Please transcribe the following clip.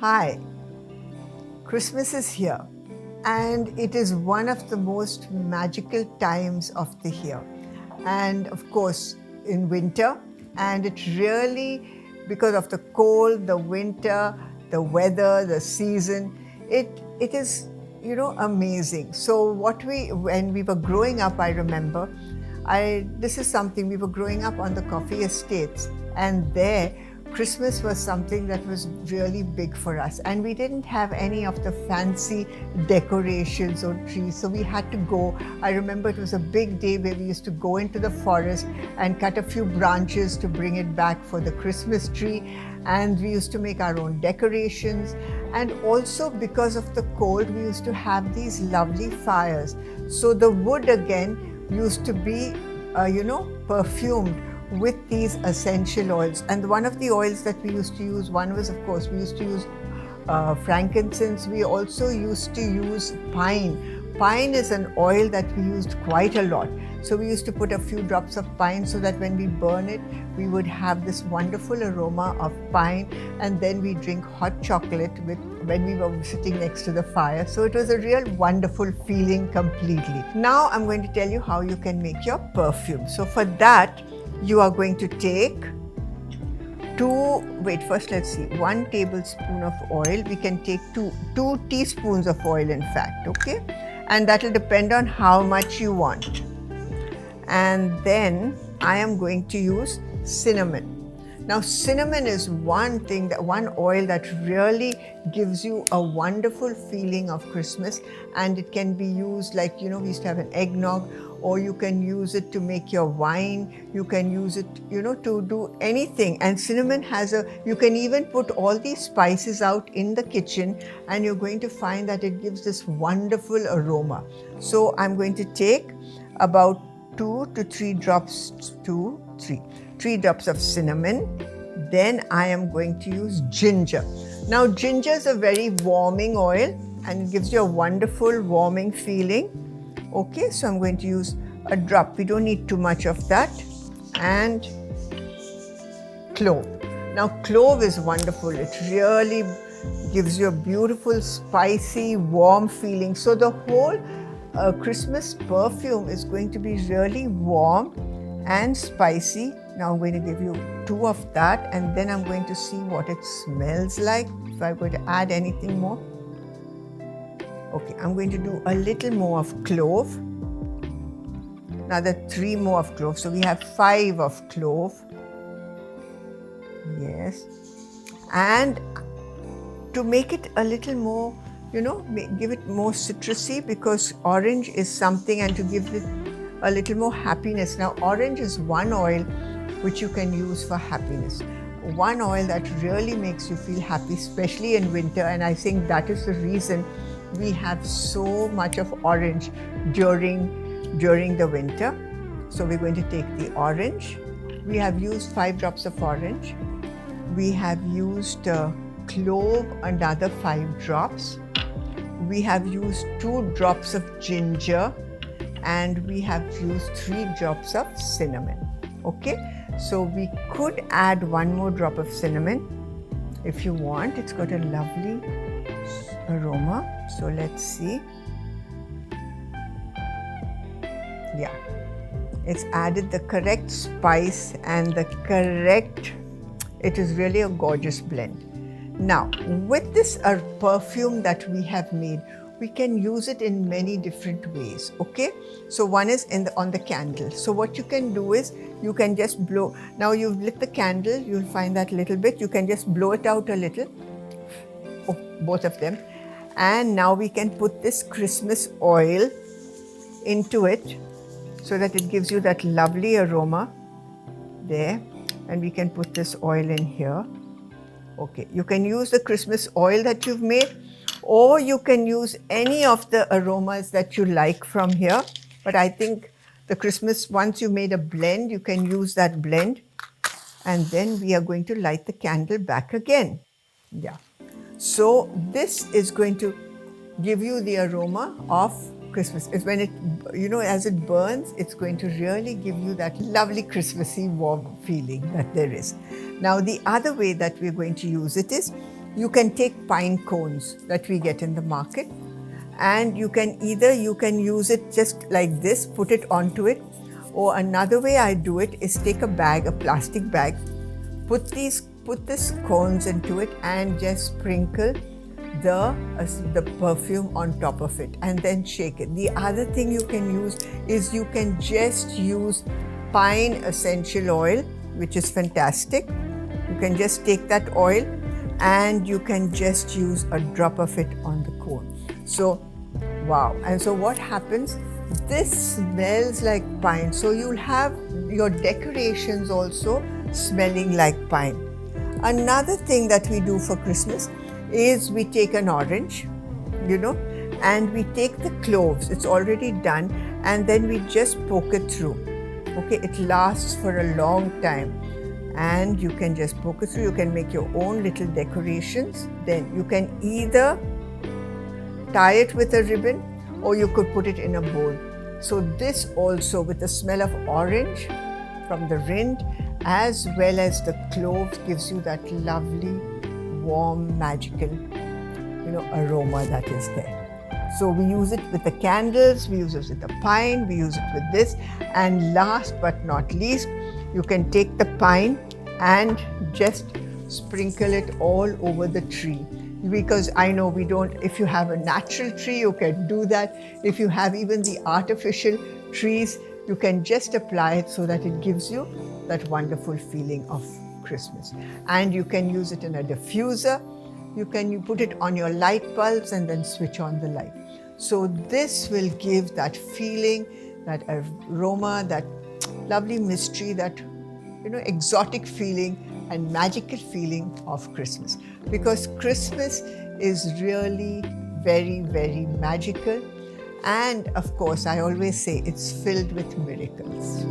Hi, Christmas is here, and it is one of the most magical times of the year. And of course, in winter, and it really, because of the cold, the winter, the weather, the season, it is amazing. So when we were growing up, I remember, I this is something we were growing up on the coffee estates, and there Christmas was something that was really big for us, and we didn't have any of the fancy decorations or trees, so we had to go. I remember it was a big day where we used to go into the forest and cut a few branches to bring it back for the Christmas tree, and we used to make our own decorations. And also, because of the cold, we used to have these lovely fires. So the wood again used to be, perfumed with these essential oils. And one of the oils that we used to use, one was, of course, we used to use frankincense. We also used to use pine. Pine is an oil that we used quite a lot. So we used to put a few drops of pine so that when we burn it, we would have this wonderful aroma of pine. And then we drink hot chocolate when we were sitting next to the fire. So it was a real wonderful feeling completely. Now I'm going to tell you how you can make your perfume. So for that, you are going to take first let's see, 1 tablespoon of oil. We can take two teaspoons of oil, in fact, okay? And that will depend on how much you want. And then I am going to use cinnamon. Now, cinnamon is one oil that really gives you a wonderful feeling of Christmas, and it can be used like, we used to have an eggnog, or you can use it to make your wine. You can use it, to do anything. And cinnamon you can even put all these spices out in the kitchen, and you're going to find that it gives this wonderful aroma. So I'm going to take about 3 drops of cinnamon. Then I am going to use ginger. Now, ginger is a very warming oil, and it gives you a wonderful warming feeling. Okay, so I'm going to use a drop. We don't need too much of that. And clove. Now, clove is wonderful. It really gives you a beautiful, spicy, warm feeling. So the whole Christmas perfume is going to be really warm and spicy. Now I'm going to give you 2 of that, and then I'm going to see what it smells like, if I'm going to add anything more. Okay, I'm going to do a little more of clove. Another 3 more of clove. So we have 5 of clove. Yes. And to make it a little more, give it more citrusy, because orange is something, and to give it a little more happiness. Now, orange is one oil which you can use for happiness. One oil that really makes you feel happy, especially in winter. And I think that is the reason we have so much of orange during the winter. So we're going to take the orange. We have used 5 drops of orange. We have used clove, another 5 drops. We have used 2 drops of ginger, and we have used 3 drops of cinnamon. Okay, so we could add 1 more drop of cinnamon if you want. It's got a lovely aroma. So let's see. Yeah, it's added the correct spice and it is really a gorgeous blend. Now, with this perfume that we have made, we can use it in many different ways, okay? So one is on the candle. So what you can do is, you can just blow. Now you've lit the candle, you'll find that little bit. You can just blow it out a little, both of them. And now we can put this Christmas oil into it so that it gives you that lovely aroma there. And we can put this oil in here. Okay, you can use the Christmas oil that you've made, or you can use any of the aromas that you like from here. But I think the Christmas, once you made a blend, you can use that blend. And then we are going to light the candle back again. Yeah. So this is going to give you the aroma of Christmas. It's when it, as it burns, it's going to really give you that lovely Christmassy warm feeling that there is. Now, the other way that we're going to use it is, You can take pine cones that we get in the market, and you can use it just like this, put it onto it, or another way I do it is take a bag, a plastic bag, put this cones into it and just sprinkle the perfume on top of it and then shake it. The other thing you can use is you can just use pine essential oil, which is fantastic. You can just take that oil and you can just use a drop of it on the cone. So, wow. And so what happens? This smells like pine. So you'll have your decorations also smelling like pine. Another thing that we do for Christmas is we take an orange, and we take the cloves. It's already done, and then we just poke it through. Okay, it lasts for a long time, and you can just poke it through. You can make your own little decorations. Then you can either tie it with a ribbon or you could put it in a bowl. So this also, with the smell of orange from the rind as well as the cloves, gives you that lovely, warm, magical, aroma that is there. So we use it with the candles, we use it with the pine, we use it with this. And last but not least, you can take the pine and just sprinkle it all over the tree. Because I know if you have a natural tree, you can do that. If you have even the artificial trees, you can just apply it so that it gives you that wonderful feeling of Christmas. And you can use it in a diffuser. You put it on your light bulbs and then switch on the light. So this will give that feeling, that aroma, that lovely mystery, that exotic feeling and magical feeling of Christmas. Because Christmas is really very, very magical. And of course, I always say it's filled with miracles.